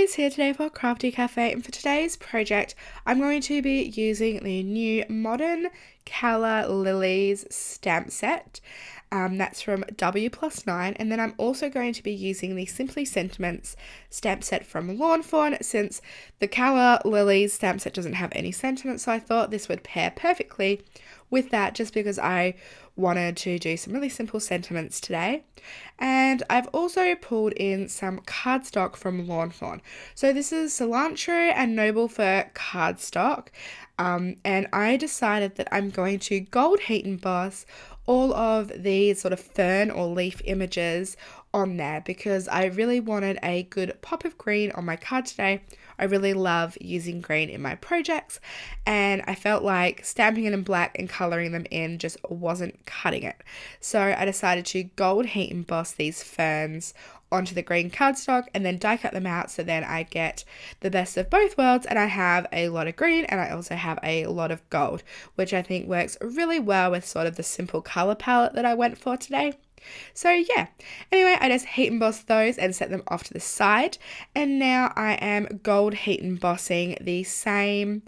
Eloise here today for Craftie Cafe, and for today's project I'm going to be using the new Modern Calla Lillies stamp set. That's from W+9, and then I'm also going to be using the Simply Sentiments stamp set from Lawn Fawn, since the Calla Lillies stamp set doesn't have any sentiments, so I thought this would pair perfectly with that, just because I wanted to do some really simple sentiments today. And I've also pulled in some cardstock from Lawn Fawn. So this is cilantro and noble fir cardstock, and I decided that I'm going to gold heat emboss all of these sort of fern or leaf images on there, because I really wanted a good pop of green on my card today. I really love using green in my projects, and I felt like stamping it in black and colouring them in just wasn't cutting it. So I decided to gold heat emboss these ferns onto the green cardstock and then die cut them out, so then I get the best of both worlds and I have a lot of green and I also have a lot of gold, which I think works really well with sort of the simple colour palette that I went for today. So yeah, anyway, I just heat embossed those and set them off to the side, and now I am gold heat embossing the same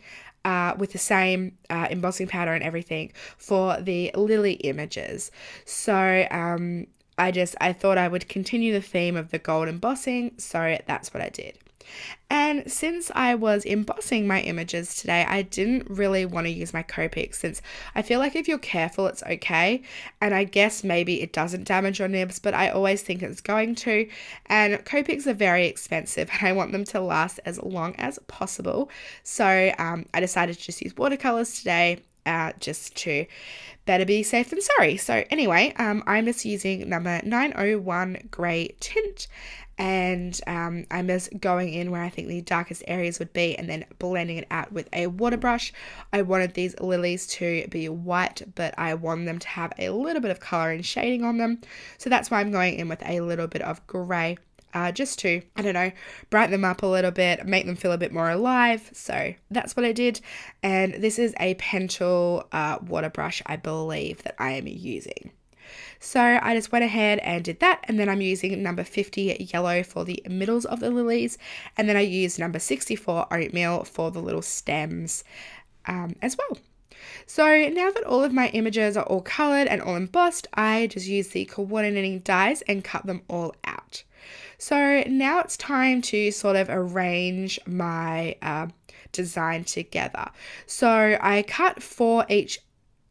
with the same embossing powder and everything for the lily images. So I thought I would continue the theme of the gold embossing, so that's what I did. And since I was embossing my images today, I didn't really want to use my Copics, since I feel like if you're careful it's okay, and I guess maybe it doesn't damage your nibs, but I always think it's going to, and Copics are very expensive and I want them to last as long as possible. So I decided to just use watercolors today, just to better be safe than sorry. So anyway, I'm just using number 901 grey tint, and I'm just going in where I think the darkest areas would be and then blending it out with a water brush. I wanted these lilies to be white, but I want them to have a little bit of colour and shading on them, so that's why I'm going in with a little bit of grey. Just to, I don't know, brighten them up a little bit, make them feel a bit more alive. So that's what I did. And this is a Pentel water brush, I believe, that I am using. So I just went ahead and did that, and then I'm using number 50 yellow for the middles of the lilies, and then I used number 64 oatmeal for the little stems as well. So now that all of my images are all coloured and all embossed, I just use the coordinating dies and cut them all out. So now it's time to sort of arrange my design together. So I cut 4 each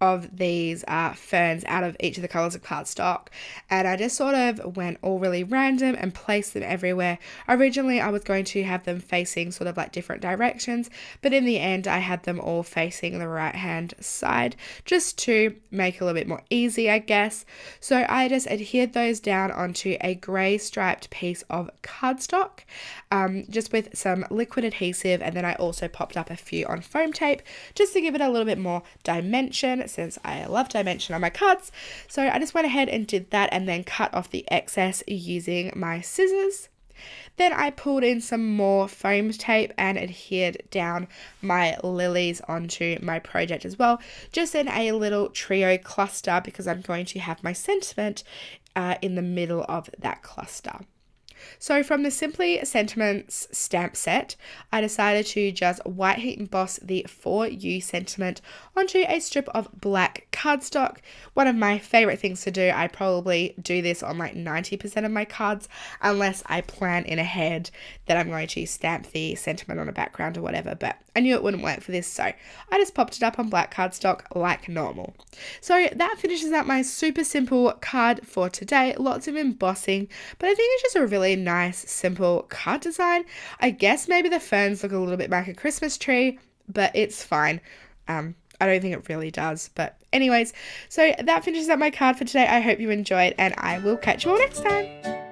of these ferns out of each of the colours of cardstock, and I just sort of went all really random and placed them everywhere. Originally I was going to have them facing sort of like different directions, but in the end I had them all facing the right hand side, just to make it a little bit more easy, I guess. So I just adhered those down onto a grey striped piece of cardstock, just with some liquid adhesive, and then I also popped up a few on foam tape just to give it a little bit more dimension, since I love dimension on my cards. So I just went ahead and did that, and then cut off the excess using my scissors. Then I pulled in some more foam tape and adhered down my lilies onto my project as well, just in a little trio cluster, because I'm going to have my sentiment in the middle of that cluster. So from the Simply Sentiments stamp set, I decided to just white heat emboss the For You sentiment onto a strip of black cardstock. One of my favourite things to do. I probably do this on like 90% of my cards, unless I plan in ahead that I'm going to stamp the sentiment on a background or whatever, but I knew it wouldn't work for this, so I just popped it up on black cardstock like normal. So that finishes out my super simple card for today. Lots of embossing, but I think it's just a really nice simple card design. I guess maybe the ferns look a little bit like a Christmas tree, but it's fine. I don't think it really does, but anyways, so that finishes up my card for today. I hope you enjoyed, and I will catch you all next time.